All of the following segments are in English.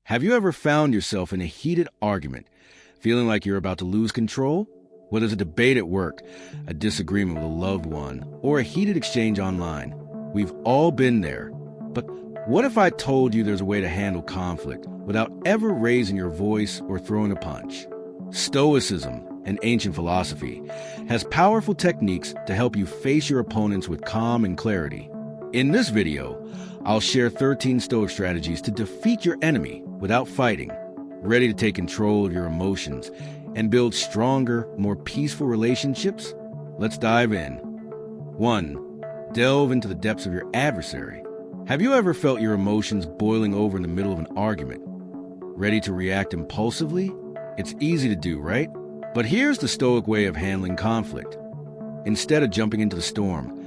Have you ever found yourself in a heated argument, feeling like you're about to lose control? Whether it's a debate at work, a disagreement with a loved one, or a heated exchange online, we've all been there. But what if I told you there's a way to handle conflict without ever raising your voice or throwing a punch? Stoicism, an ancient philosophy, has powerful techniques to help you face your opponents with calm and clarity. In this video, I'll share 13 Stoic strategies to defeat your enemy without fighting, ready to take control of your emotions and build stronger, more peaceful relationships. Let's dive in. 1. Delve into the depths of your adversary. Have you ever felt your emotions boiling over in the middle of an argument? Ready to react impulsively? It's easy to do, right? But here's the Stoic way of handling conflict. Instead of jumping into the storm,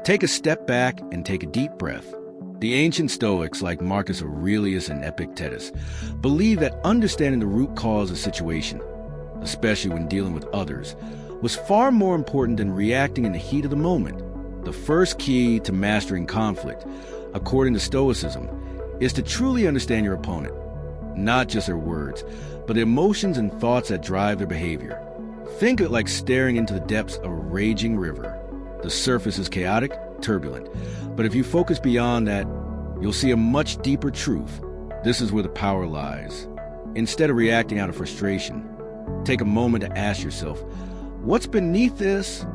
take a step back and take a deep breath. The ancient Stoics, like Marcus Aurelius and Epictetus, believed that understanding the root cause of a situation, especially when dealing with others, was far more important than reacting in the heat of the moment. The first key to mastering conflict, according to Stoicism, is to truly understand your opponent, not just their words, but the emotions and thoughts that drive their behavior. Think of it like staring into the depths of a raging river. The surface is chaotic, turbulent, but if you focus beyond that, you'll see a much deeper truth. This is where the power lies. Instead of reacting out of frustration, take a moment to ask yourself, what's beneath this?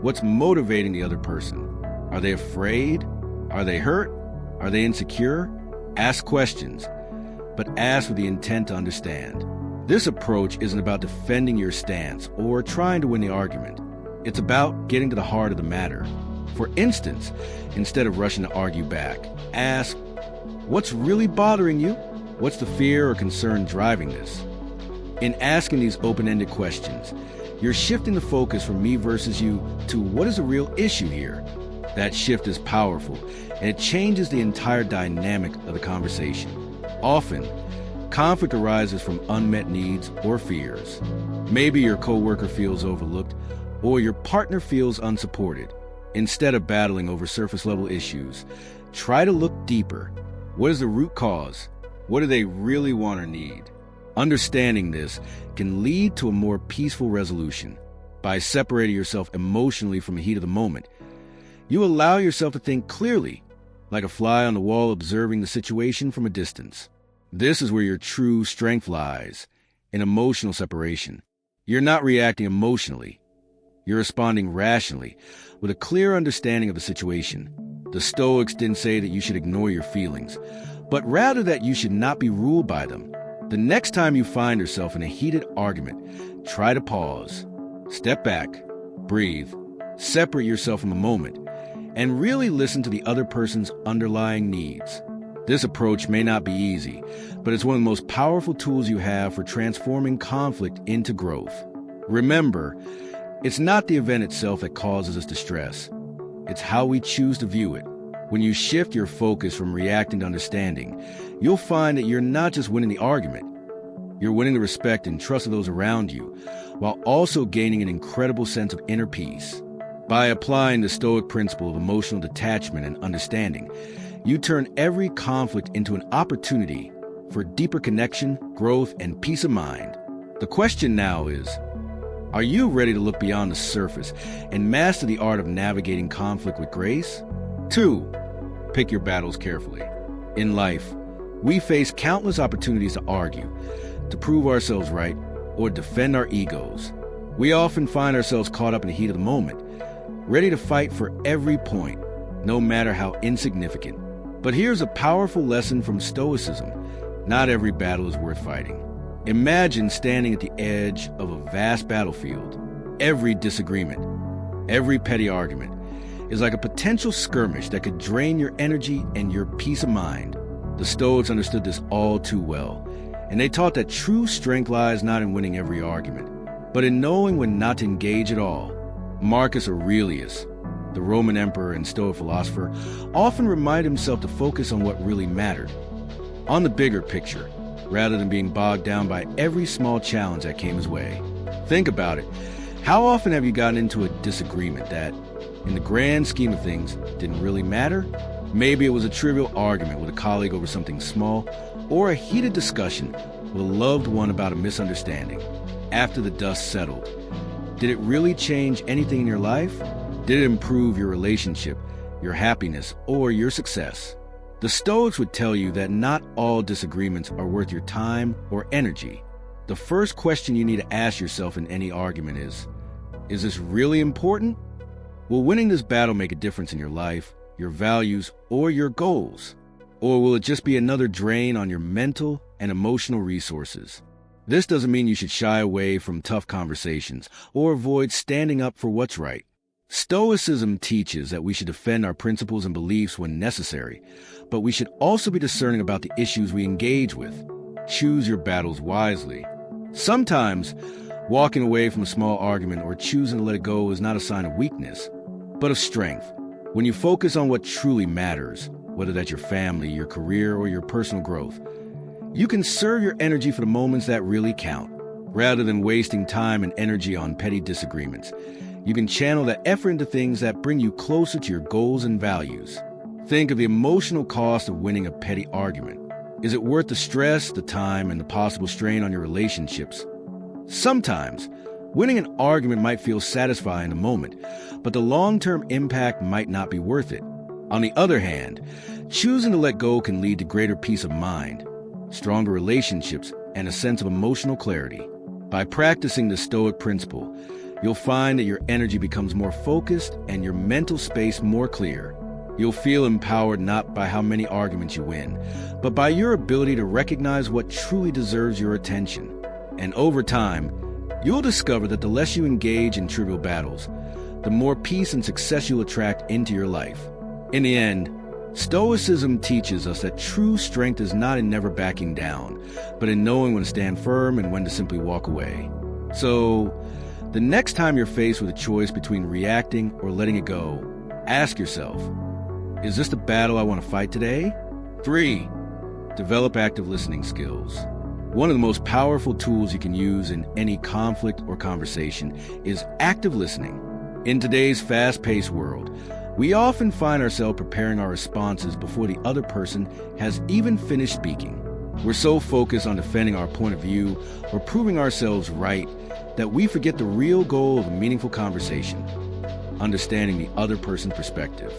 What's motivating the other person? Are they afraid? Are they hurt? Are they insecure? Ask questions, but ask with the intent to understand. This approach isn't about defending your stance or trying to win the argument. It's about getting to the heart of the matter. For instance, instead of rushing to argue back, ask, what's really bothering you? What's the fear or concern driving this? In asking these open-ended questions, you're shifting the focus from me versus you to what is the real issue here. That shift is powerful, and it changes the entire dynamic of the conversation. Often, conflict arises from unmet needs or fears. Maybe your coworker feels overlooked, or your partner feels unsupported. Instead of battling over surface-level issues, try to look deeper. What is the root cause? What do they really want or need? Understanding this can lead to a more peaceful resolution. By separating yourself emotionally from the heat of the moment, you allow yourself to think clearly, like a fly on the wall observing the situation from a distance. This is where your true strength lies, in emotional separation. You're not reacting emotionally. You're responding rationally, with a clear understanding of the situation. The Stoics didn't say that you should ignore your feelings, but rather that you should not be ruled by them. The next time you find yourself in a heated argument, try to pause, step back, breathe, separate yourself from the moment, and really listen to the other person's underlying needs. This approach may not be easy, but it's one of the most powerful tools you have for transforming conflict into growth. Remember, it's not the event itself that causes us distress. It's how we choose to view it. When you shift your focus from reacting to understanding, you'll find that you're not just winning the argument. You're winning the respect and trust of those around you, while also gaining an incredible sense of inner peace. By applying the Stoic principle of emotional detachment and understanding, you turn every conflict into an opportunity for deeper connection, growth, and peace of mind. The question now is, are you ready to look beyond the surface and master the art of navigating conflict with grace? 2. Pick your battles carefully. In life, we face countless opportunities to argue, to prove ourselves right, or defend our egos. We often find ourselves caught up in the heat of the moment, ready to fight for every point, no matter how insignificant. But here's a powerful lesson from Stoicism. Not every battle is worth fighting. Imagine standing at the edge of a vast battlefield. Every disagreement, every petty argument is like a potential skirmish that could drain your energy and your peace of mind. The Stoics understood this all too well, and they taught that true strength lies not in winning every argument, but in knowing when not to engage at all. Marcus Aurelius, the Roman emperor and Stoic philosopher, often reminded himself to focus on what really mattered, on the bigger picture, rather than being bogged down by every small challenge that came his way. Think about it. How often have you gotten into a disagreement that, in the grand scheme of things, didn't really matter? Maybe it was a trivial argument with a colleague over something small, or a heated discussion with a loved one about a misunderstanding. After the dust settled, did it really change anything in your life? Did it improve your relationship, your happiness, or your success? The Stoics would tell you that not all disagreements are worth your time or energy. The first question you need to ask yourself in any argument is this really important? Will winning this battle make a difference in your life, your values, or your goals? Or will it just be another drain on your mental and emotional resources? This doesn't mean you should shy away from tough conversations or avoid standing up for what's right. Stoicism teaches that we should defend our principles and beliefs when necessary, but we should also be discerning about the issues we engage with. Choose your battles wisely. Sometimes, walking away from a small argument or choosing to let it go is not a sign of weakness, but of strength. When you focus on what truly matters, whether that's your family, your career, or your personal growth, you can conserve your energy for the moments that really count. Rather than wasting time and energy on petty disagreements, you can channel that effort into things that bring you closer to your goals and values. Think of the emotional cost of winning a petty argument. Is it worth the stress, the time, and the possible strain on your relationships? Sometimes, winning an argument might feel satisfying in the moment, but the long-term impact might not be worth it. On the other hand, choosing to let go can lead to greater peace of mind, stronger relationships, and a sense of emotional clarity. By practicing the Stoic principle, you'll find that your energy becomes more focused and your mental space more clear. You'll feel empowered not by how many arguments you win, but by your ability to recognize what truly deserves your attention. And over time, you'll discover that the less you engage in trivial battles, the more peace and success you'll attract into your life. In the end, Stoicism teaches us that true strength is not in never backing down, but in knowing when to stand firm and when to simply walk away. So, the next time you're faced with a choice between reacting or letting it go, ask yourself, is this the battle I want to fight today? 3. Develop active listening skills. One of the most powerful tools you can use in any conflict or conversation is active listening. In today's fast-paced world, we often find ourselves preparing our responses before the other person has even finished speaking. We're so focused on defending our point of view or proving ourselves right that we forget the real goal of a meaningful conversation: understanding the other person's perspective.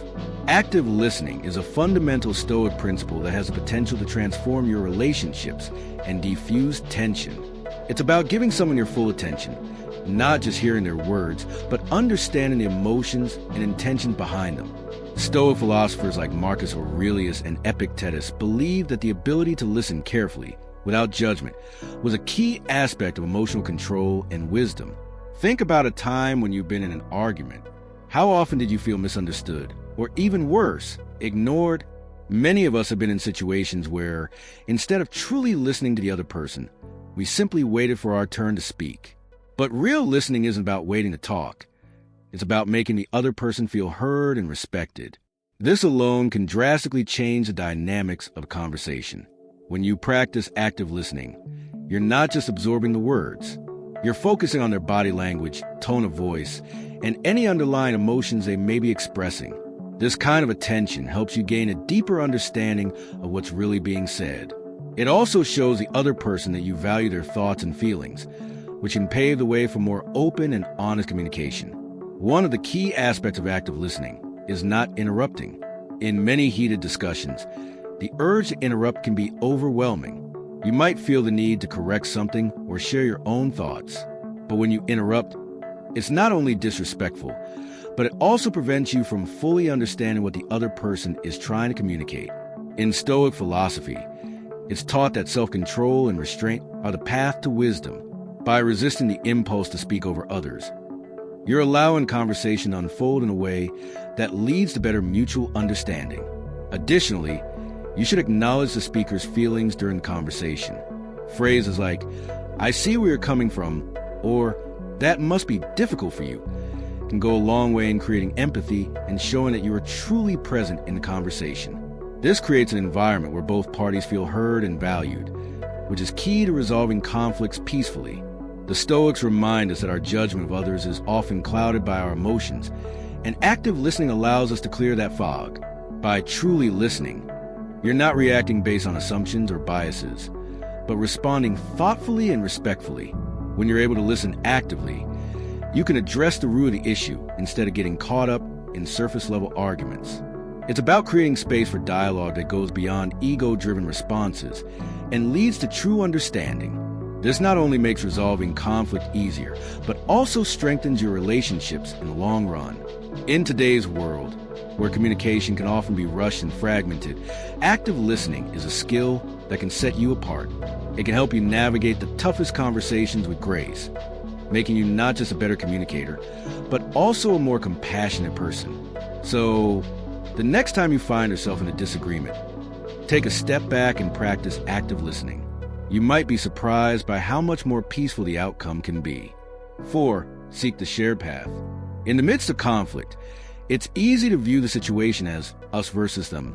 Active listening is a fundamental Stoic principle that has the potential to transform your relationships and diffuse tension. It's about giving someone your full attention, not just hearing their words, but understanding the emotions and intentions behind them. Stoic philosophers like Marcus Aurelius and Epictetus believed that the ability to listen carefully, without judgment, was a key aspect of emotional control and wisdom. Think about a time when you've been in an argument. How often did you feel misunderstood, or even worse, ignored? Many of us have been in situations where, instead of truly listening to the other person, we simply waited for our turn to speak. But real listening isn't about waiting to talk. It's about making the other person feel heard and respected. This alone can drastically change the dynamics of a conversation. When you practice active listening, you're not just absorbing the words. You're focusing on their body language, tone of voice, and any underlying emotions they may be expressing. This kind of attention helps you gain a deeper understanding of what's really being said. It also shows the other person that you value their thoughts and feelings, which can pave the way for more open and honest communication. One of the key aspects of active listening is not interrupting. In many heated discussions, the urge to interrupt can be overwhelming. You might feel the need to correct something or share your own thoughts. But when you interrupt, it's not only disrespectful, but it also prevents you from fully understanding what the other person is trying to communicate. In Stoic philosophy, it's taught that self-control and restraint are the path to wisdom. By resisting the impulse to speak over others, you're allowing conversation to unfold in a way that leads to better mutual understanding. Additionally, you should acknowledge the speaker's feelings during the conversation. Phrases like, "I see where you're coming from," or "that must be difficult for you," can go a long way in creating empathy and showing that you are truly present in the conversation. This creates an environment where both parties feel heard and valued, which is key to resolving conflicts peacefully. The Stoics remind us that our judgment of others is often clouded by our emotions, and active listening allows us to clear that fog. By truly listening, You're not reacting based on assumptions or biases, but responding thoughtfully and respectfully. When you're able to listen actively, you can address the root of the issue instead of getting caught up in surface-level arguments. It's about creating space for dialogue that goes beyond ego-driven responses and leads to true understanding. This not only makes resolving conflict easier, but also strengthens your relationships in the long run. In today's world, where communication can often be rushed and fragmented, active listening is a skill that can set you apart. It can help you navigate the toughest conversations with grace, making you not just a better communicator, but also a more compassionate person. So, the next time you find yourself in a disagreement, take a step back and practice active listening. You might be surprised by how much more peaceful the outcome can be. 4. Seek the shared path. In the midst of conflict, it's easy to view the situation as us versus them,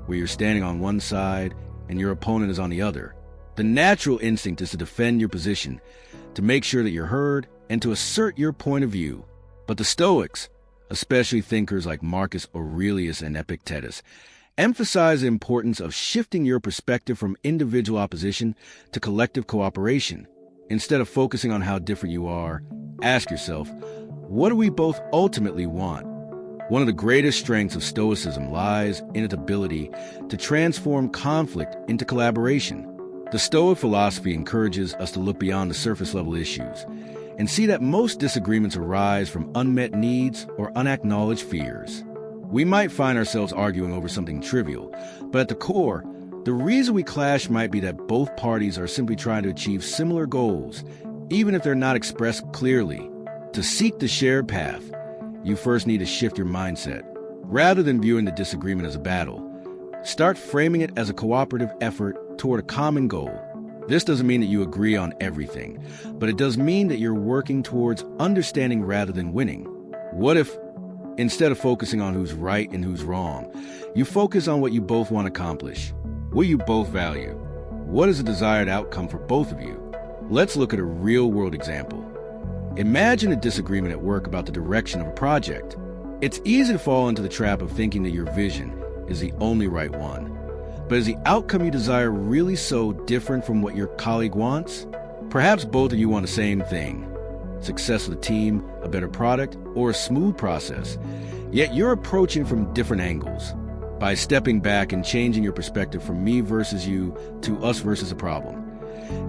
where you're standing on one side and your opponent is on the other. The natural instinct is to defend your position, to make sure that you're heard, and to assert your point of view. But the Stoics, especially thinkers like Marcus Aurelius and Epictetus, emphasize the importance of shifting your perspective from individual opposition to collective cooperation. Instead of focusing on how different you are, ask yourself, what do we both ultimately want? One of the greatest strengths of Stoicism lies in its ability to transform conflict into collaboration. The Stoic philosophy encourages us to look beyond the surface-level issues and see that most disagreements arise from unmet needs or unacknowledged fears. We might find ourselves arguing over something trivial, but at the core, the reason we clash might be that both parties are simply trying to achieve similar goals, even if they're not expressed clearly. To seek the shared path, you first need to shift your mindset. Rather than viewing the disagreement as a battle, start framing it as a cooperative effort toward a common goal. This doesn't mean that you agree on everything, but it does mean that you're working towards understanding rather than winning. What if, instead of focusing on who's right and who's wrong, you focus on what you both want to accomplish? What you both value? What is the desired outcome for both of you? Let's look at a real-world example. Imagine a disagreement at work about the direction of a project. It's easy to fall into the trap of thinking that your vision is the only right one. But is the outcome you desire really so different from what your colleague wants? Perhaps both of you want the same thing: success of the team, a better product, or a smooth process. Yet you're approaching from different angles. By stepping back and changing your perspective from me versus you to us versus a problem,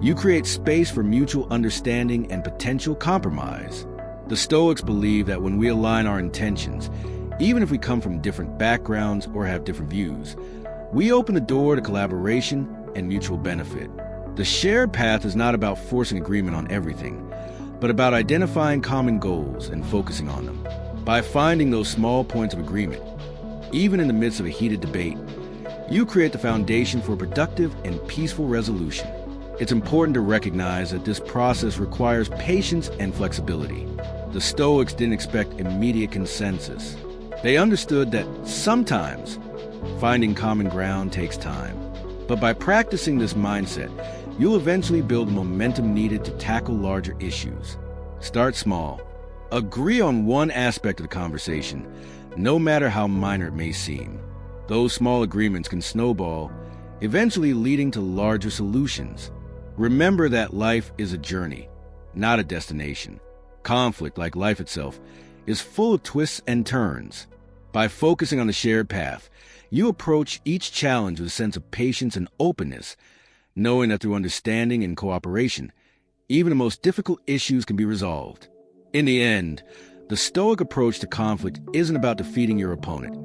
you create space for mutual understanding and potential compromise. The Stoics believe that when we align our intentions, even if we come from different backgrounds or have different views, we open the door to collaboration and mutual benefit. The shared path is not about forcing agreement on everything, but about identifying common goals and focusing on them. By finding those small points of agreement, even in the midst of a heated debate, you create the foundation for productive and peaceful resolution. It's important to recognize that this process requires patience and flexibility. The Stoics didn't expect immediate consensus. They understood that sometimes finding common ground takes time. But by practicing this mindset, you'll eventually build the momentum needed to tackle larger issues. Start small. Agree on one aspect of the conversation, no matter how minor it may seem. Those small agreements can snowball, eventually leading to larger solutions. Remember that life is a journey, not a destination. Conflict, like life itself, is full of twists and turns. By focusing on the shared path, you approach each challenge with a sense of patience and openness, knowing that through understanding and cooperation, even the most difficult issues can be resolved. In the end, the Stoic approach to conflict isn't about defeating your opponent.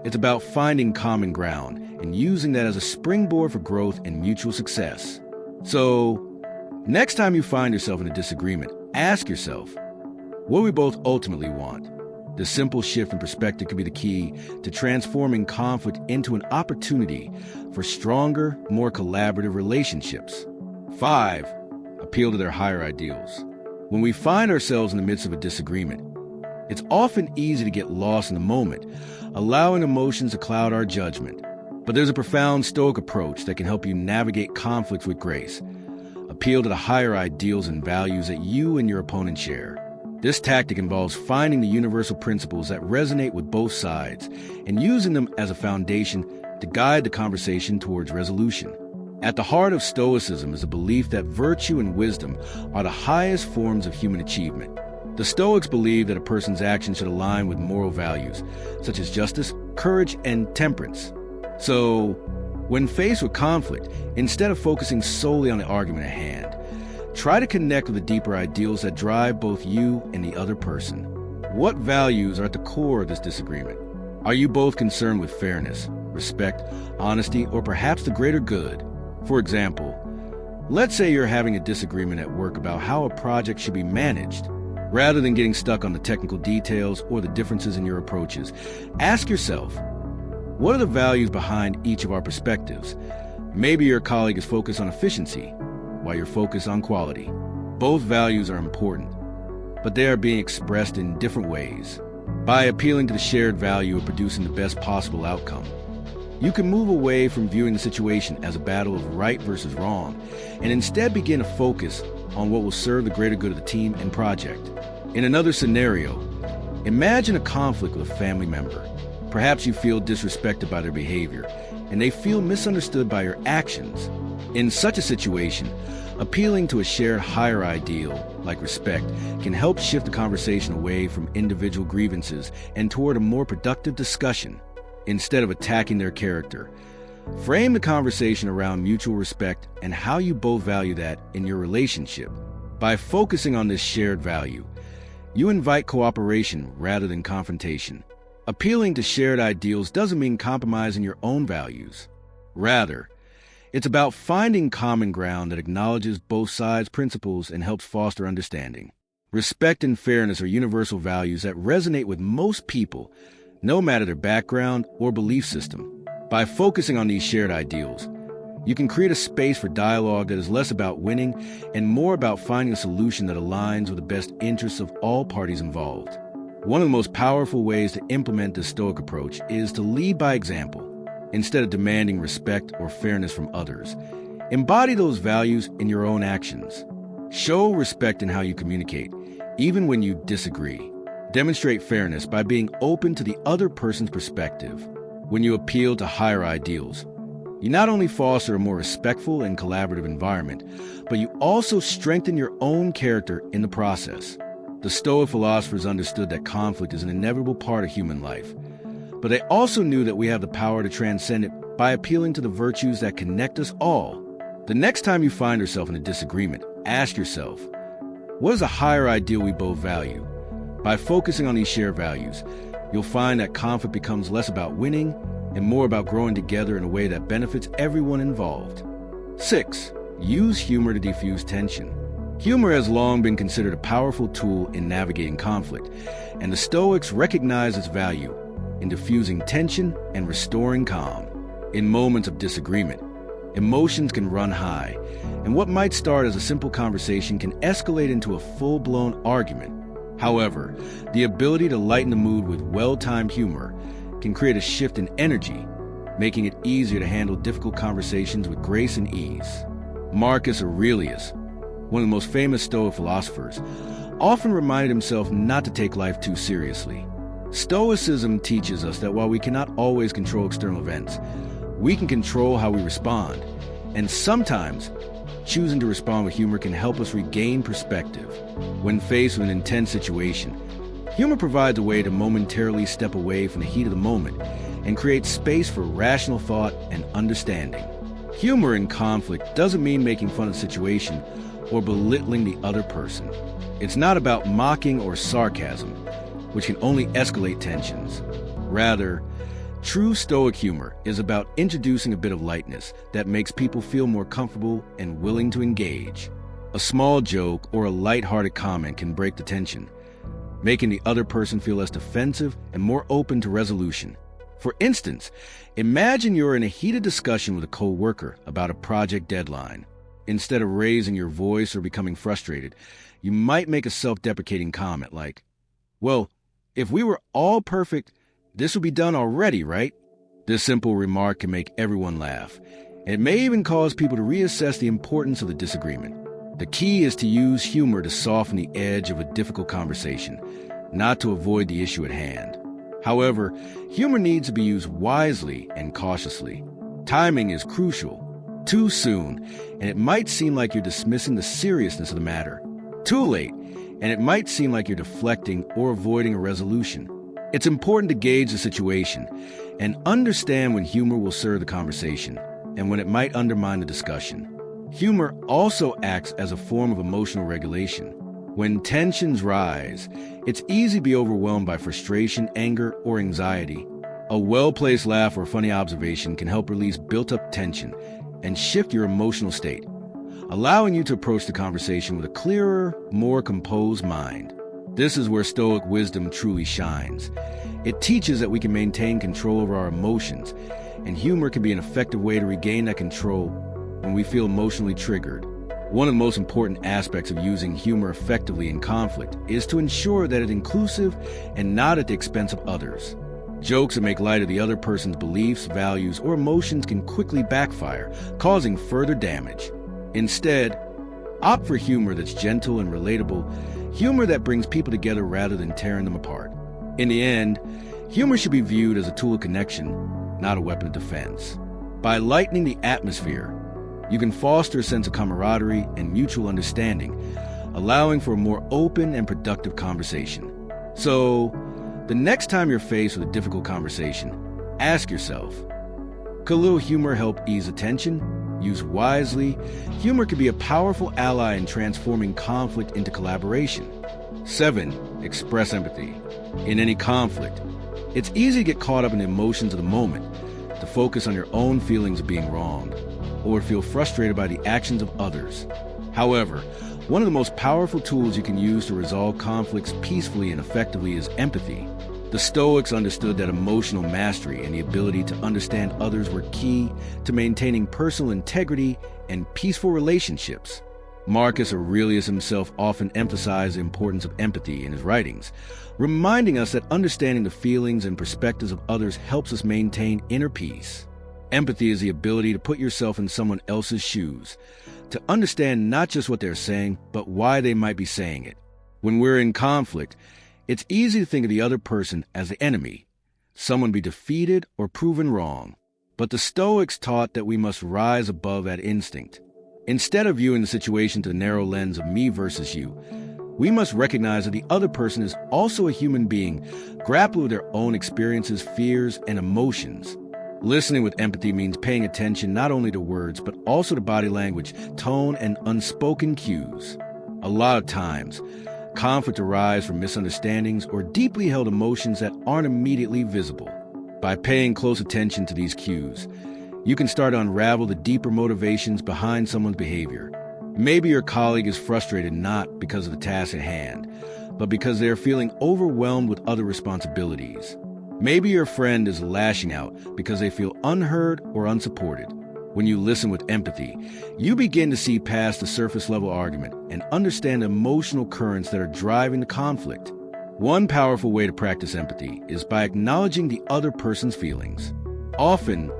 It's about finding common ground and using that as a springboard for growth and mutual success. So, next time you find yourself in a disagreement, ask yourself, what do we both ultimately want? This simple shift in perspective can be the key to transforming conflict into an opportunity for stronger, more collaborative relationships. 5. Appeal to their higher ideals. When we find ourselves in the midst of a disagreement, it's often easy to get lost in the moment, allowing emotions to cloud our judgment. But there's a profound Stoic approach that can help you navigate conflicts with grace. Appeal to the higher ideals and values that you and your opponent share. This tactic involves finding the universal principles that resonate with both sides and using them as a foundation to guide the conversation towards resolution. At the heart of Stoicism is a belief that virtue and wisdom are the highest forms of human achievement. The Stoics believe that a person's actions should align with moral values, such as justice, courage, and temperance. So, when faced with conflict, instead of focusing solely on the argument at hand, try to connect with the deeper ideals that drive both you and the other person. What values are at the core of this disagreement? Are you both concerned with fairness, respect, honesty, or perhaps the greater good? For example, let's say you're having a disagreement at work about how a project should be managed. Rather than getting stuck on the technical details or the differences in your approaches, ask yourself, what are the values behind each of our perspectives? Maybe your colleague is focused on efficiency, while you're focused on quality. Both values are important, but they are being expressed in different ways. By appealing to the shared value of producing the best possible outcome, you can move away from viewing the situation as a battle of right versus wrong, and instead begin to focus on what will serve the greater good of the team and project. In another scenario, imagine a conflict with a family member. Perhaps you feel disrespected by their behavior, and they feel misunderstood by your actions. In such a situation, appealing to a shared higher ideal, like respect, can help shift the conversation away from individual grievances and toward a more productive discussion. Instead of attacking their character, frame the conversation around mutual respect and how you both value that in your relationship. By focusing on this shared value, you invite cooperation rather than confrontation. Appealing to shared ideals doesn't mean compromising your own values. Rather, it's about finding common ground that acknowledges both sides' principles and helps foster understanding. Respect and fairness are universal values that resonate with most people, no matter their background or belief system. By focusing on these shared ideals, you can create a space for dialogue that is less about winning and more about finding a solution that aligns with the best interests of all parties involved. One of the most powerful ways to implement this Stoic approach is to lead by example. Instead of demanding respect or fairness from others, embody those values in your own actions. Show respect in how you communicate, even when you disagree. Demonstrate fairness by being open to the other person's perspective. When you appeal to higher ideals, you not only foster a more respectful and collaborative environment, but you also strengthen your own character in the process. The Stoic philosophers understood that conflict is an inevitable part of human life, but they also knew that we have the power to transcend it by appealing to the virtues that connect us all. The next time you find yourself in a disagreement, ask yourself, what is a higher ideal we both value? By focusing on these shared values, you'll find that conflict becomes less about winning and more about growing together in a way that benefits everyone involved. 6. Use humor to defuse tension. Humor has long been considered a powerful tool in navigating conflict, and the Stoics recognize its value in diffusing tension and restoring calm. In moments of disagreement, emotions can run high, and what might start as a simple conversation can escalate into a full-blown argument. However, the ability to lighten the mood with well-timed humor can create a shift in energy, making it easier to handle difficult conversations with grace and ease. Marcus Aurelius, one of the most famous Stoic philosophers, often reminded himself not to take life too seriously. Stoicism teaches us that while we cannot always control external events, we can control how we respond, and sometimes choosing to respond with humor can help us regain perspective. When faced with an intense situation, humor provides a way to momentarily step away from the heat of the moment and create space for rational thought and understanding. Humor in conflict doesn't mean making fun of the situation or belittling the other person. It's not about mocking or sarcasm, which can only escalate tensions. Rather, true Stoic humor is about introducing a bit of lightness that makes people feel more comfortable and willing to engage. A small joke or a lighthearted comment can break the tension, making the other person feel less defensive and more open to resolution. For instance, imagine you're in a heated discussion with a co-worker about a project deadline. Instead of raising your voice or becoming frustrated, you might make a self-deprecating comment like, "Well, if we were all perfect, this would be done already, right?" This simple remark can make everyone laugh. It may even cause people to reassess the importance of the disagreement. The key is to use humor to soften the edge of a difficult conversation, not to avoid the issue at hand. However, humor needs to be used wisely and cautiously. Timing is crucial. Too soon, and it might seem like you're dismissing the seriousness of the matter. Too late, and it might seem like you're deflecting or avoiding a resolution. It's important to gauge the situation and understand when humor will serve the conversation and when it might undermine the discussion. Humor also acts as a form of emotional regulation. When tensions rise, it's easy to be overwhelmed by frustration, anger, or anxiety. A well-placed laugh or funny observation can help release built-up tension and shift your emotional state, allowing you to approach the conversation with a clearer, more composed mind. This is where Stoic wisdom truly shines. It teaches that we can maintain control over our emotions, and humor can be an effective way to regain that control when we feel emotionally triggered. One of the most important aspects of using humor effectively in conflict is to ensure that it's inclusive and not at the expense of others. Jokes that make light of the other person's beliefs, values, or emotions can quickly backfire, causing further damage. Instead, opt for humor that's gentle and relatable, humor that brings people together rather than tearing them apart. In the end, humor should be viewed as a tool of connection, not a weapon of defense. By lightening the atmosphere, you can foster a sense of camaraderie and mutual understanding, allowing for a more open and productive conversation. So, the next time you're faced with a difficult conversation, ask yourself, could a little humor help ease the tension? Used wisely, humor can be a powerful ally in transforming conflict into collaboration. 7. Express empathy. In any conflict, it's easy to get caught up in the emotions of the moment, to focus on your own feelings of being wronged, or feel frustrated by the actions of others. However, one of the most powerful tools you can use to resolve conflicts peacefully and effectively is empathy. The Stoics understood that emotional mastery and the ability to understand others were key to maintaining personal integrity and peaceful relationships. Marcus Aurelius himself often emphasized the importance of empathy in his writings, reminding us that understanding the feelings and perspectives of others helps us maintain inner peace. Empathy is the ability to put yourself in someone else's shoes, to understand not just what they're saying, but why they might be saying it. When we're in conflict, it's easy to think of the other person as the enemy, someone to be defeated or proven wrong. But the Stoics taught that we must rise above that instinct. Instead of viewing the situation through the narrow lens of me versus you, we must recognize that the other person is also a human being, grappling with their own experiences, fears, and emotions. Listening with empathy means paying attention not only to words, but also to body language, tone, and unspoken cues. A lot of times, conflict arises from misunderstandings or deeply held emotions that aren't immediately visible. By paying close attention to these cues, you can start to unravel the deeper motivations behind someone's behavior. Maybe your colleague is frustrated not because of the task at hand, but because they are feeling overwhelmed with other responsibilities. Maybe your friend is lashing out because they feel unheard or unsupported. When you listen with empathy, you begin to see past the surface-level argument and understand the emotional currents that are driving the conflict. One powerful way to practice empathy is by acknowledging the other person's feelings. Often,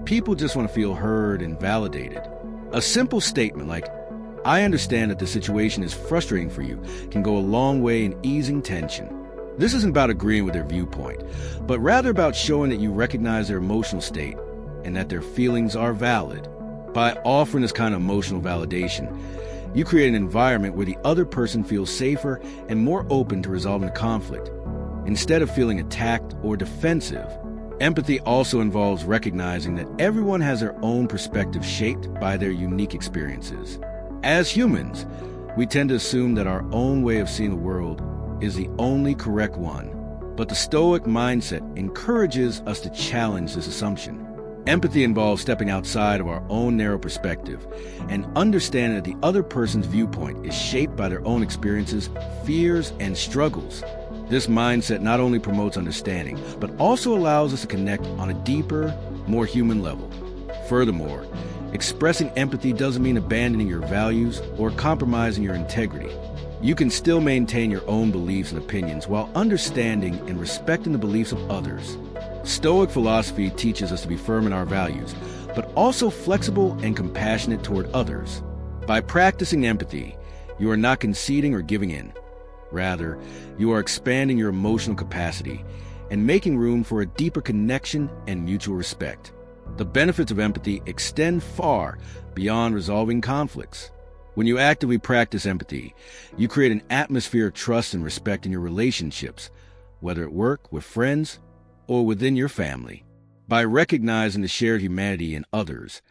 people just want to feel heard and validated. A simple statement like, "I understand that the situation is frustrating for you," can go a long way in easing tension. This isn't about agreeing with their viewpoint, but rather about showing that you recognize their emotional state and that their feelings are valid. By offering this kind of emotional validation, you create an environment where the other person feels safer and more open to resolving the conflict, instead of feeling attacked or defensive. Empathy also involves recognizing that everyone has their own perspective shaped by their unique experiences. As humans, we tend to assume that our own way of seeing the world is the only correct one, but the Stoic mindset encourages us to challenge this assumption. Empathy involves stepping outside of our own narrow perspective and understanding that the other person's viewpoint is shaped by their own experiences, fears, and struggles. This mindset not only promotes understanding, but also allows us to connect on a deeper, more human level. Furthermore, expressing empathy doesn't mean abandoning your values or compromising your integrity. You can still maintain your own beliefs and opinions while understanding and respecting the beliefs of others. Stoic philosophy teaches us to be firm in our values, but also flexible and compassionate toward others. By practicing empathy, you are not conceding or giving in. Rather, you are expanding your emotional capacity, and making room for a deeper connection and mutual respect. The benefits of empathy extend far beyond resolving conflicts. When you actively practice empathy, you create an atmosphere of trust and respect in your relationships, whether at work, with friends, or within your family. By recognizing the shared humanity in others,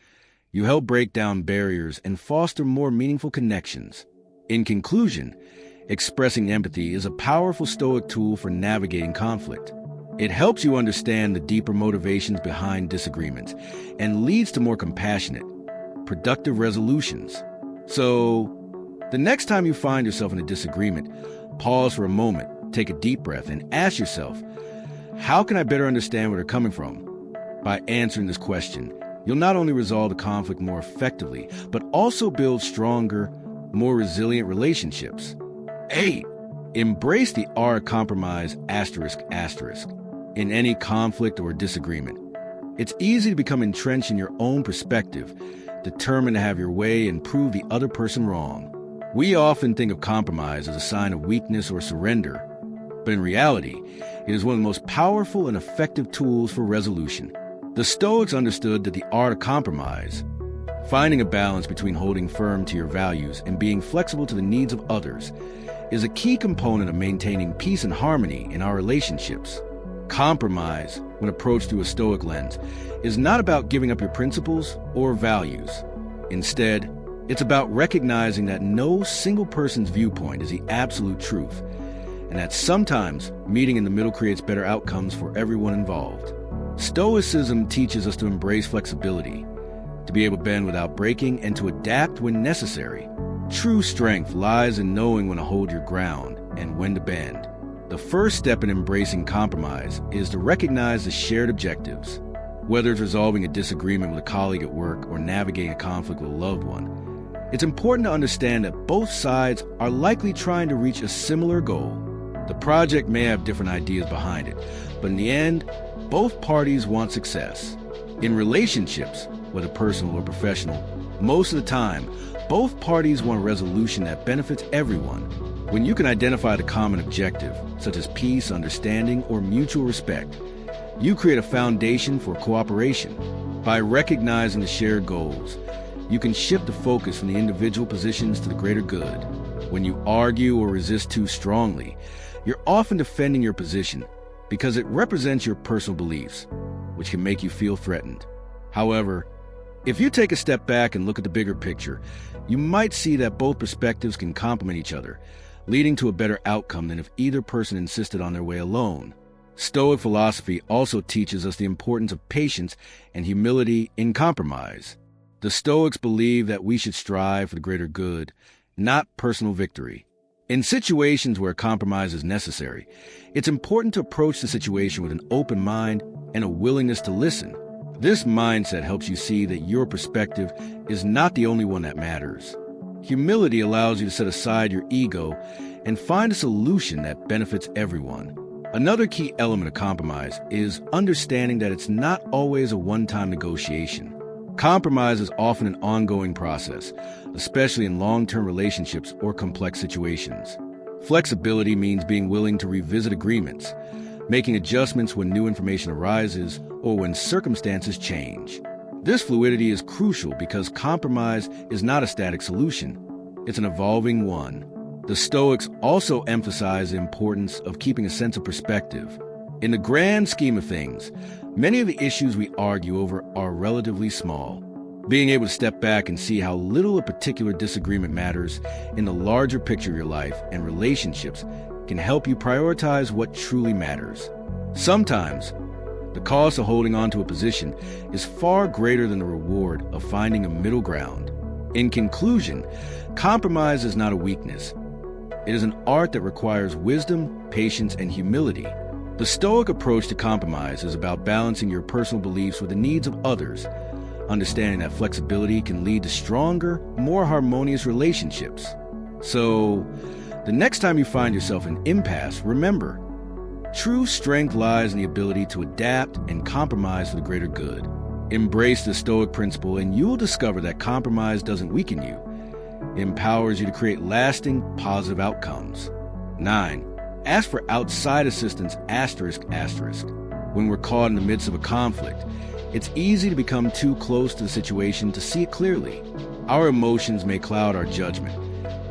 you help break down barriers and foster more meaningful connections. In conclusion, expressing empathy is a powerful Stoic tool for navigating conflict. It helps you understand the deeper motivations behind disagreements and leads to more compassionate, productive resolutions. So, the next time you find yourself in a disagreement, pause for a moment, take a deep breath, and ask yourself, how can I better understand where they're coming from? By answering this question, you'll not only resolve the conflict more effectively, but also build stronger, more resilient relationships. 8. Embrace the art of compromise **** in any conflict or disagreement. It's easy to become entrenched in your own perspective, determined to have your way and prove the other person wrong. We often think of compromise as a sign of weakness or surrender, but in reality, it is one of the most powerful and effective tools for resolution. The Stoics understood that the art of compromise, finding a balance between holding firm to your values and being flexible to the needs of others, is a key component of maintaining peace and harmony in our relationships. Compromise, when approached through a Stoic lens, is not about giving up your principles or values. Instead, it's about recognizing that no single person's viewpoint is the absolute truth, and that sometimes meeting in the middle creates better outcomes for everyone involved. Stoicism teaches us to embrace flexibility, to be able to bend without breaking, and to adapt when necessary. True strength lies in knowing when to hold your ground and when to bend. The first step in embracing compromise is to recognize the shared objectives. Whether it's resolving a disagreement with a colleague at work or navigating a conflict with a loved one, it's important to understand that both sides are likely trying to reach a similar goal. The project may have different ideas behind it, but in the end, both parties want success. In relationships, whether personal or professional, most of the time, both parties want a resolution that benefits everyone. When you can identify the common objective, such as peace, understanding, or mutual respect, you create a foundation for cooperation. By recognizing the shared goals, you can shift the focus from the individual positions to the greater good. When you argue or resist too strongly, you're often defending your position because it represents your personal beliefs, which can make you feel threatened. However, if you take a step back and look at the bigger picture, you might see that both perspectives can complement each other, leading to a better outcome than if either person insisted on their way alone. Stoic philosophy also teaches us the importance of patience and humility in compromise. The Stoics believe that we should strive for the greater good, not personal victory. In situations where compromise is necessary, it's important to approach the situation with an open mind and a willingness to listen. This mindset helps you see that your perspective is not the only one that matters. Humility allows you to set aside your ego and find a solution that benefits everyone. Another key element of compromise is understanding that it's not always a one-time negotiation. Compromise is often an ongoing process, especially in long-term relationships or complex situations. Flexibility means being willing to revisit agreements, making adjustments when new information arises or when circumstances change. This fluidity is crucial because compromise is not a static solution. It's an evolving one. The Stoics also emphasize the importance of keeping a sense of perspective. In the grand scheme of things, many of the issues we argue over are relatively small. Being able to step back and see how little a particular disagreement matters in the larger picture of your life and relationships can help you prioritize what truly matters. Sometimes, the cost of holding on to a position is far greater than the reward of finding a middle ground. In conclusion, compromise is not a weakness. It is an art that requires wisdom, patience, and humility. The Stoic approach to compromise is about balancing your personal beliefs with the needs of others, understanding that flexibility can lead to stronger, more harmonious relationships. So, the next time you find yourself in an impasse, remember, true strength lies in the ability to adapt and compromise for the greater good. Embrace the Stoic principle and you will discover that compromise doesn't weaken you. It empowers you to create lasting, positive outcomes. 9. Ask for outside assistance when we're caught in the midst of a conflict. It's easy to become too close to the situation to see it clearly. Our emotions may cloud our judgment,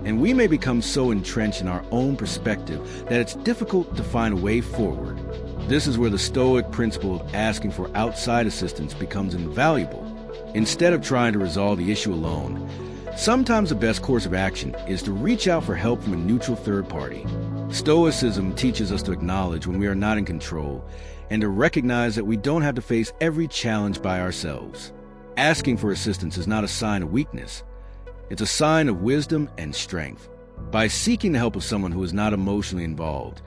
and we may become so entrenched in our own perspective that it's difficult to find a way forward. This is where the Stoic principle of asking for outside assistance becomes invaluable. Instead of trying to resolve the issue alone, sometimes the best course of action is to reach out for help from a neutral third party. Stoicism teaches us to acknowledge when we are not in control and to recognize that we don't have to face every challenge by ourselves. Asking for assistance is not a sign of weakness. It's a sign of wisdom and strength. By seeking the help of someone who is not emotionally involved,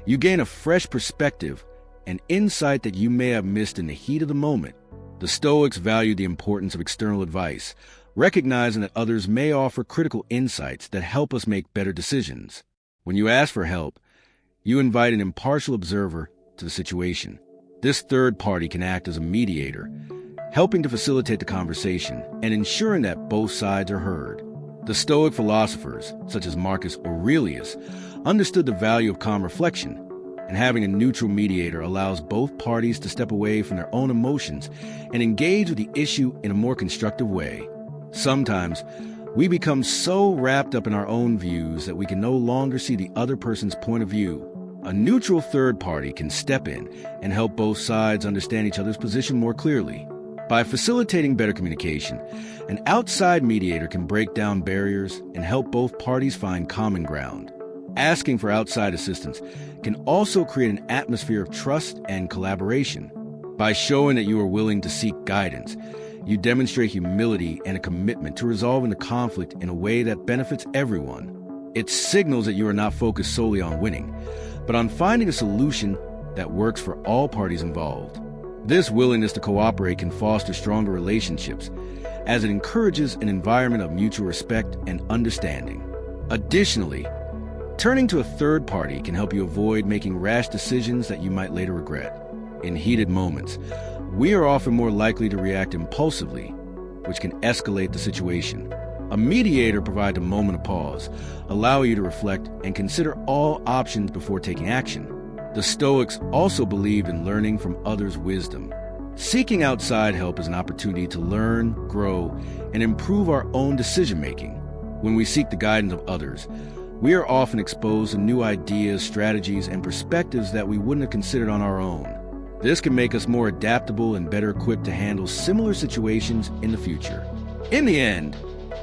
you gain a fresh perspective and insight that you may have missed in the heat of the moment. The Stoics valued the importance of external advice, recognizing that others may offer critical insights that help us make better decisions. When you ask for help, you invite an impartial observer to the situation. This third party can act as a mediator, helping to facilitate the conversation and ensuring that both sides are heard. The Stoic philosophers, such as Marcus Aurelius, understood the value of calm reflection, and having a neutral mediator allows both parties to step away from their own emotions and engage with the issue in a more constructive way. Sometimes, we become so wrapped up in our own views that we can no longer see the other person's point of view. A neutral third party can step in and help both sides understand each other's position more clearly. By facilitating better communication, an outside mediator can break down barriers and help both parties find common ground. Asking for outside assistance can also create an atmosphere of trust and collaboration. By showing that you are willing to seek guidance, you demonstrate humility and a commitment to resolving the conflict in a way that benefits everyone. It signals that you are not focused solely on winning, but on finding a solution that works for all parties involved. This willingness to cooperate can foster stronger relationships, as it encourages an environment of mutual respect and understanding. Additionally, turning to a third party can help you avoid making rash decisions that you might later regret. In heated moments, we are often more likely to react impulsively, which can escalate the situation. A mediator provides a moment of pause, allowing you to reflect and consider all options before taking action. The Stoics also believed in learning from others' wisdom. Seeking outside help is an opportunity to learn, grow, and improve our own decision-making. When we seek the guidance of others, we are often exposed to new ideas, strategies, and perspectives that we wouldn't have considered on our own. This can make us more adaptable and better equipped to handle similar situations in the future. In the end,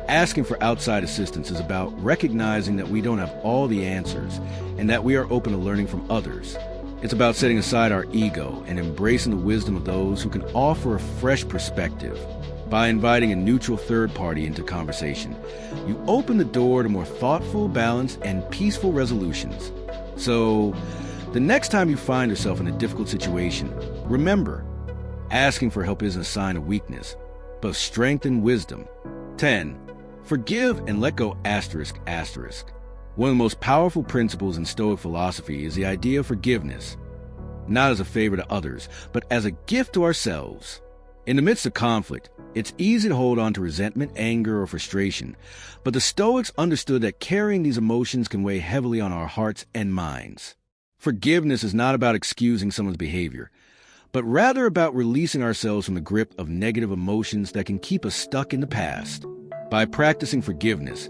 asking for outside assistance is about recognizing that we don't have all the answers and that we are open to learning from others. It's about setting aside our ego and embracing the wisdom of those who can offer a fresh perspective. By inviting a neutral third party into conversation, you open the door to more thoughtful, balanced, and peaceful resolutions. So, the next time you find yourself in a difficult situation, remember, asking for help isn't a sign of weakness, but of strength and wisdom. 10. Forgive and let go ***. One of the most powerful principles in Stoic philosophy is the idea of forgiveness, not as a favor to others, but as a gift to ourselves. In the midst of conflict, it's easy to hold on to resentment, anger, or frustration, but the Stoics understood that carrying these emotions can weigh heavily on our hearts and minds. Forgiveness is not about excusing someone's behavior, but rather about releasing ourselves from the grip of negative emotions that can keep us stuck in the past. By practicing forgiveness,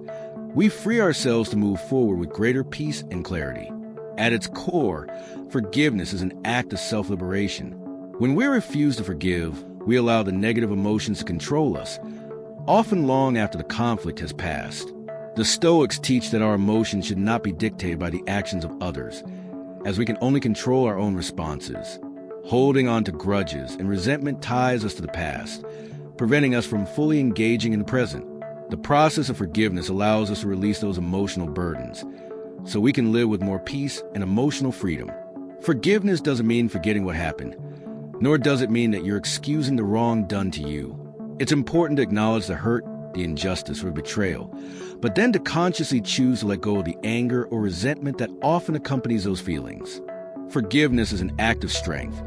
we free ourselves to move forward with greater peace and clarity. At its core, forgiveness is an act of self-liberation. When we refuse to forgive, we allow the negative emotions to control us, often long after the conflict has passed. The Stoics teach that our emotions should not be dictated by the actions of others, as we can only control our own responses. Holding on to grudges and resentment ties us to the past, preventing us from fully engaging in the present. The process of forgiveness allows us to release those emotional burdens, so we can live with more peace and emotional freedom. Forgiveness doesn't mean forgetting what happened, nor does it mean that you're excusing the wrong done to you. It's important to acknowledge the hurt, the injustice, or betrayal, but then to consciously choose to let go of the anger or resentment that often accompanies those feelings. Forgiveness is an act of strength,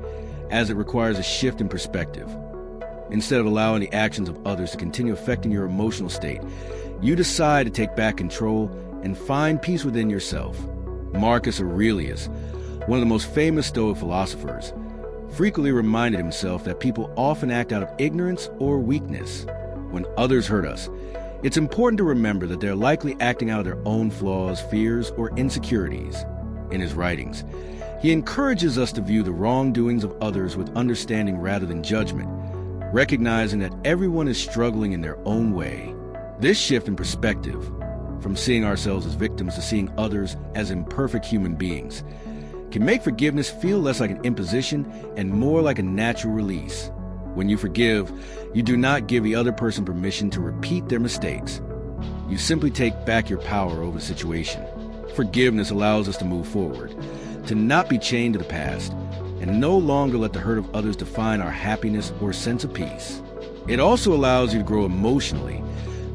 as it requires a shift in perspective. Instead of allowing the actions of others to continue affecting your emotional state, you decide to take back control and find peace within yourself. Marcus Aurelius, one of the most famous Stoic philosophers, frequently reminded himself that people often act out of ignorance or weakness. When others hurt us, it's important to remember that they're likely acting out of their own flaws, fears, or insecurities. In his writings, he encourages us to view the wrongdoings of others with understanding rather than judgment, recognizing that everyone is struggling in their own way. This shift in perspective, from seeing ourselves as victims to seeing others as imperfect human beings, can make forgiveness feel less like an imposition and more like a natural release. When you forgive, you do not give the other person permission to repeat their mistakes. You simply take back your power over the situation. Forgiveness allows us to move forward, to not be chained to the past, and no longer let the hurt of others define our happiness or sense of peace. It also allows you to grow emotionally,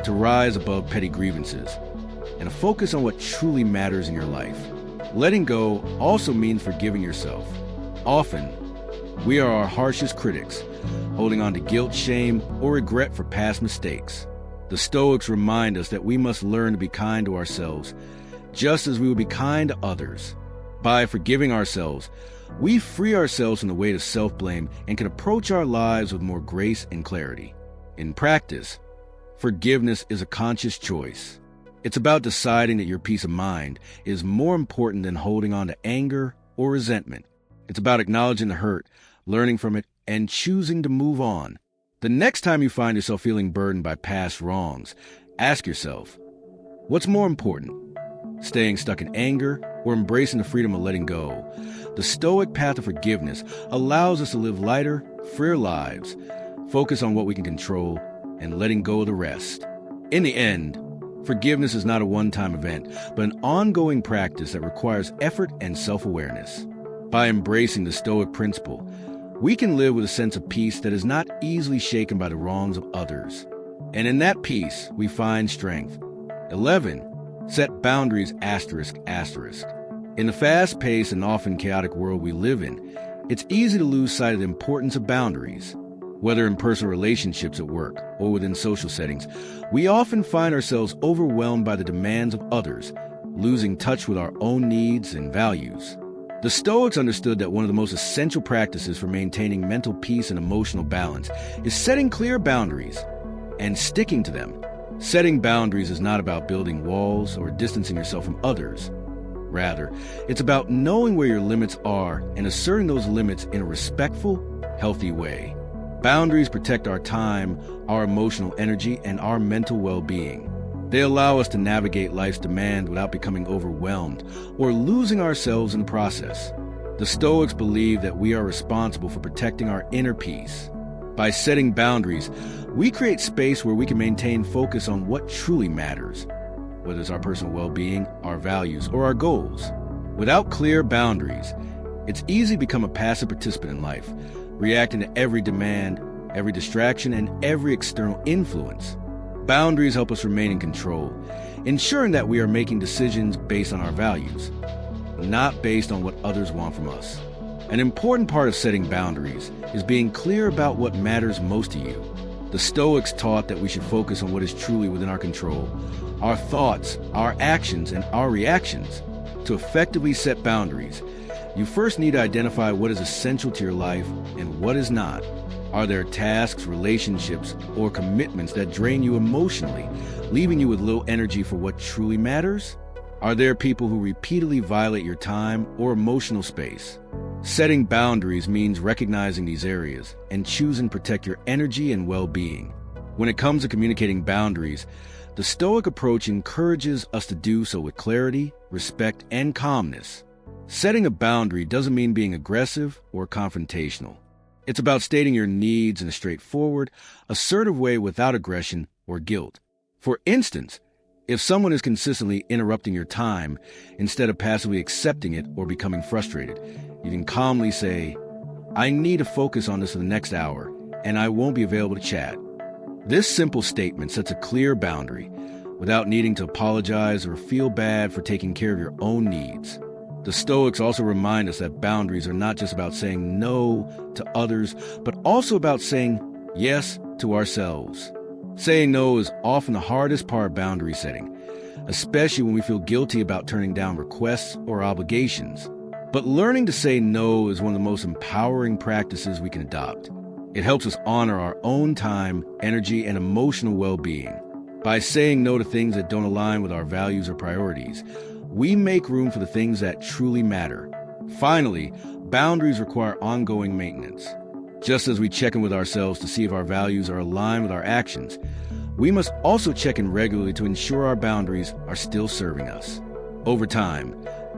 to rise above petty grievances, and to focus on what truly matters in your life. Letting go also means forgiving yourself. Often, we are our harshest critics, holding on to guilt, shame, or regret for past mistakes. The Stoics remind us that we must learn to be kind to ourselves, just as we would be kind to others. By forgiving ourselves, we free ourselves from the weight of self-blame and can approach our lives with more grace and clarity. In practice, forgiveness is a conscious choice. It's about deciding that your peace of mind is more important than holding on to anger or resentment. It's about acknowledging the hurt, learning from it, and choosing to move on. The next time you find yourself feeling burdened by past wrongs, ask yourself, what's more important? Staying stuck in anger or embracing the freedom of letting go? The Stoic path of forgiveness allows us to live lighter, freer lives, focus on what we can control, and letting go of the rest. In the end, forgiveness is not a one-time event, but an ongoing practice that requires effort and self-awareness. By embracing the Stoic principle, we can live with a sense of peace that is not easily shaken by the wrongs of others. And in that peace, we find strength. 11. Set boundaries ***. In the fast-paced and often chaotic world we live in, it's easy to lose sight of the importance of boundaries. Whether in personal relationships at work or within social settings, we often find ourselves overwhelmed by the demands of others, losing touch with our own needs and values. The Stoics understood that one of the most essential practices for maintaining mental peace and emotional balance is setting clear boundaries and sticking to them. Setting boundaries is not about building walls or distancing yourself from others. Rather, it's about knowing where your limits are and asserting those limits in a respectful, healthy way. Boundaries protect our time, our emotional energy, and our mental well-being. They allow us to navigate life's demand without becoming overwhelmed or losing ourselves in the process. The Stoics believe that we are responsible for protecting our inner peace. By setting boundaries, we create space where we can maintain focus on what truly matters, whether it's our personal well-being, our values, or our goals. Without clear boundaries, it's easy to become a passive participant in life, reacting to every demand, every distraction, and every external influence. Boundaries help us remain in control, ensuring that we are making decisions based on our values, not based on what others want from us. An important part of setting boundaries is being clear about what matters most to you. The Stoics taught that we should focus on what is truly within our control, our thoughts, our actions, and our reactions. To effectively set boundaries, you first need to identify what is essential to your life and what is not. Are there tasks, relationships, or commitments that drain you emotionally, leaving you with little energy for what truly matters? Are there people who repeatedly violate your time or emotional space? Setting boundaries means recognizing these areas and choosing to protect your energy and well-being. When it comes to communicating boundaries, the Stoic approach encourages us to do so with clarity, respect, and calmness. Setting a boundary doesn't mean being aggressive or confrontational. It's about stating your needs in a straightforward, assertive way without aggression or guilt. For instance, if someone is consistently interrupting your time, instead of passively accepting it or becoming frustrated, you can calmly say, "I need to focus on this for the next hour, and I won't be available to chat." This simple statement sets a clear boundary, without needing to apologize or feel bad for taking care of your own needs. The Stoics also remind us that boundaries are not just about saying no to others, but also about saying yes to ourselves. Saying no is often the hardest part of boundary setting, especially when we feel guilty about turning down requests or obligations. But learning to say no is one of the most empowering practices we can adopt. It helps us honor our own time, energy, and emotional well-being. By saying no to things that don't align with our values or priorities, we make room for the things that truly matter. Finally, boundaries require ongoing maintenance. Just as we check in with ourselves to see if our values are aligned with our actions, we must also check in regularly to ensure our boundaries are still serving us. Over time,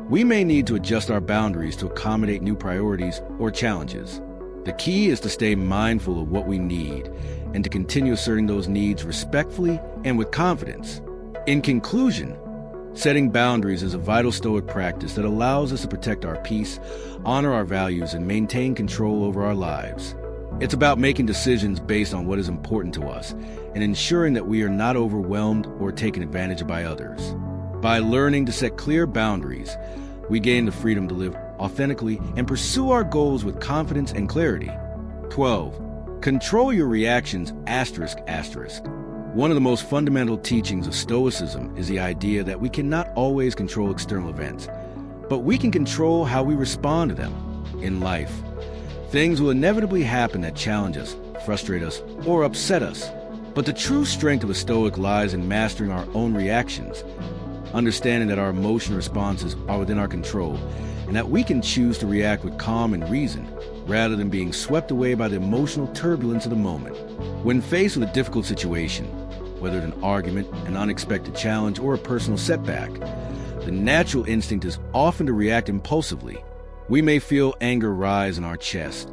we may need to adjust our boundaries to accommodate new priorities or challenges. The key is to stay mindful of what we need and to continue asserting those needs respectfully and with confidence. In conclusion, setting boundaries is a vital Stoic practice that allows us to protect our peace, honor our values, and maintain control over our lives. It's about making decisions based on what is important to us and ensuring that we are not overwhelmed or taken advantage of by others. By learning to set clear boundaries, we gain the freedom to live authentically and pursue our goals with confidence and clarity. 12. Control your reactions, ***. One of the most fundamental teachings of Stoicism is the idea that we cannot always control external events, but we can control how we respond to them. In life, things will inevitably happen that challenge us, frustrate us, or upset us. But the true strength of a Stoic lies in mastering our own reactions, understanding that our emotional responses are within our control, and that we can choose to react with calm and reason, rather than being swept away by the emotional turbulence of the moment. When faced with a difficult situation, whether it's an argument, an unexpected challenge, or a personal setback, the natural instinct is often to react impulsively. We may feel anger rise in our chest,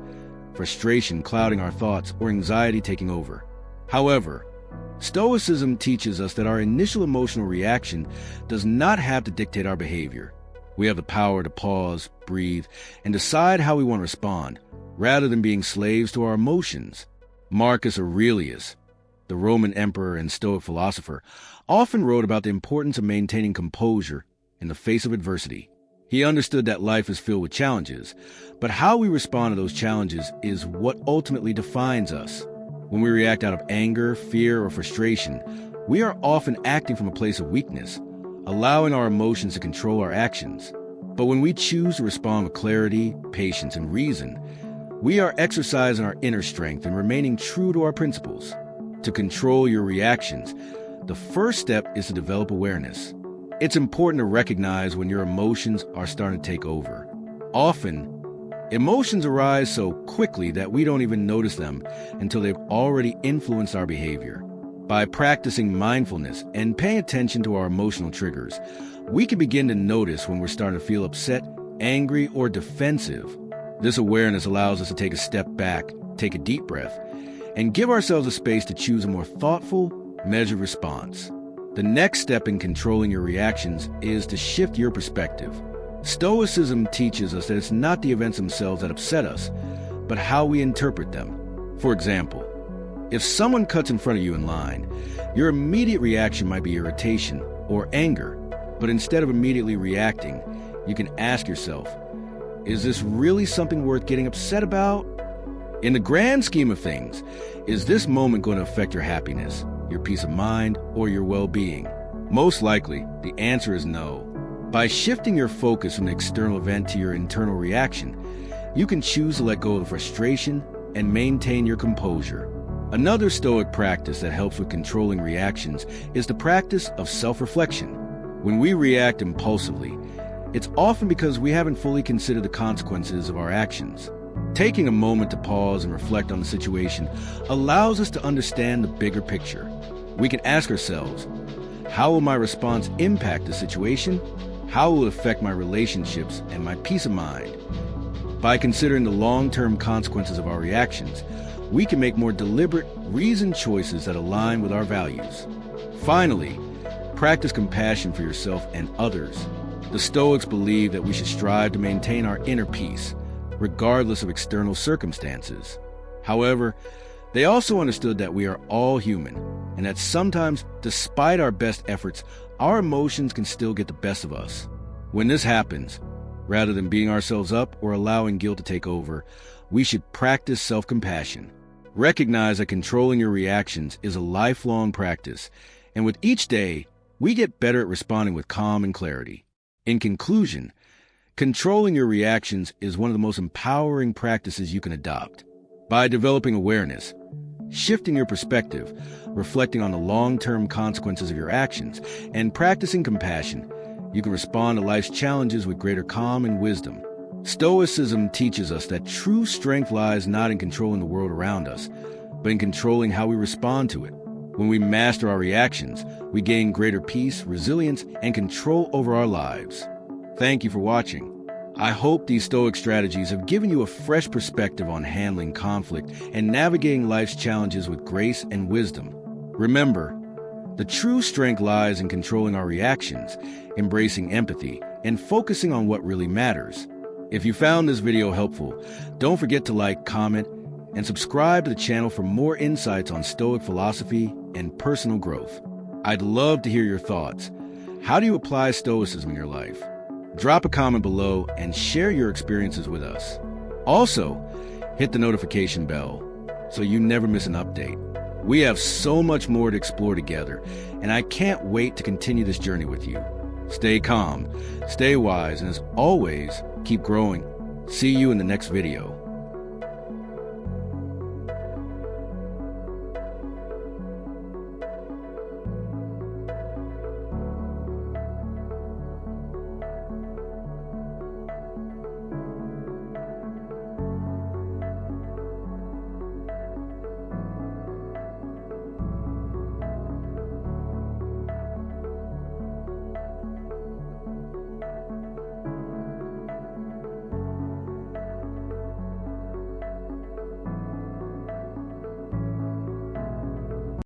frustration clouding our thoughts, or anxiety taking over. However, Stoicism teaches us that our initial emotional reaction does not have to dictate our behavior. We have the power to pause, breathe, and decide how we want to respond, rather than being slaves to our emotions. Marcus Aurelius, the Roman emperor and Stoic philosopher, often wrote about the importance of maintaining composure in the face of adversity. He understood that life is filled with challenges, but how we respond to those challenges is what ultimately defines us. When we react out of anger, fear, or frustration, we are often acting from a place of weakness, allowing our emotions to control our actions. But when we choose to respond with clarity, patience, and reason, we are exercising our inner strength and remaining true to our principles. To control your reactions, the first step is to develop awareness. It's important to recognize when your emotions are starting to take over. Often, emotions arise so quickly that we don't even notice them until they've already influenced our behavior. By practicing mindfulness and paying attention to our emotional triggers, we can begin to notice when we're starting to feel upset, angry, or defensive. This awareness allows us to take a step back, take a deep breath, and give ourselves a space to choose a more thoughtful, measured response. The next step in controlling your reactions is to shift your perspective. Stoicism teaches us that it's not the events themselves that upset us, but how we interpret them. For example, if someone cuts in front of you in line, your immediate reaction might be irritation or anger. But instead of immediately reacting, you can ask yourself, is this really something worth getting upset about? In the grand scheme of things, is this moment going to affect your happiness, your peace of mind, or your well-being? Most likely, the answer is no. By shifting your focus from the external event to your internal reaction, you can choose to let go of the frustration and maintain your composure. Another Stoic practice that helps with controlling reactions is the practice of self-reflection. When we react impulsively, it's often because we haven't fully considered the consequences of our actions. Taking a moment to pause and reflect on the situation allows us to understand the bigger picture. We can ask ourselves, how will my response impact the situation? How will it affect my relationships and my peace of mind? By considering the long-term consequences of our reactions, we can make more deliberate, reasoned choices that align with our values. Finally, practice compassion for yourself and others. The Stoics believe that we should strive to maintain our inner peace, regardless of external circumstances. However, they also understood that we are all human, and that sometimes, despite our best efforts, our emotions can still get the best of us. When this happens, rather than beating ourselves up or allowing guilt to take over, we should practice self-compassion. Recognize that controlling your reactions is a lifelong practice, and with each day, we get better at responding with calm and clarity. In conclusion, controlling your reactions is one of the most empowering practices you can adopt. By developing awareness, shifting your perspective, reflecting on the long-term consequences of your actions, and practicing compassion, you can respond to life's challenges with greater calm and wisdom. Stoicism teaches us that true strength lies not in controlling the world around us, but in controlling how we respond to it. When we master our reactions, we gain greater peace, resilience, and control over our lives. Thank you for watching. I hope these Stoic strategies have given you a fresh perspective on handling conflict and navigating life's challenges with grace and wisdom. Remember, the true strength lies in controlling our reactions, embracing empathy, and focusing on what really matters. If you found this video helpful, don't forget to like, comment, and subscribe to the channel for more insights on Stoic philosophy and personal growth. I'd love to hear your thoughts. How do you apply Stoicism in your life? Drop a comment below and share your experiences with us. Also, hit the notification bell so you never miss an update. We have so much more to explore together, and I can't wait to continue this journey with you. Stay calm, stay wise, and as always, keep growing. See you in the next video.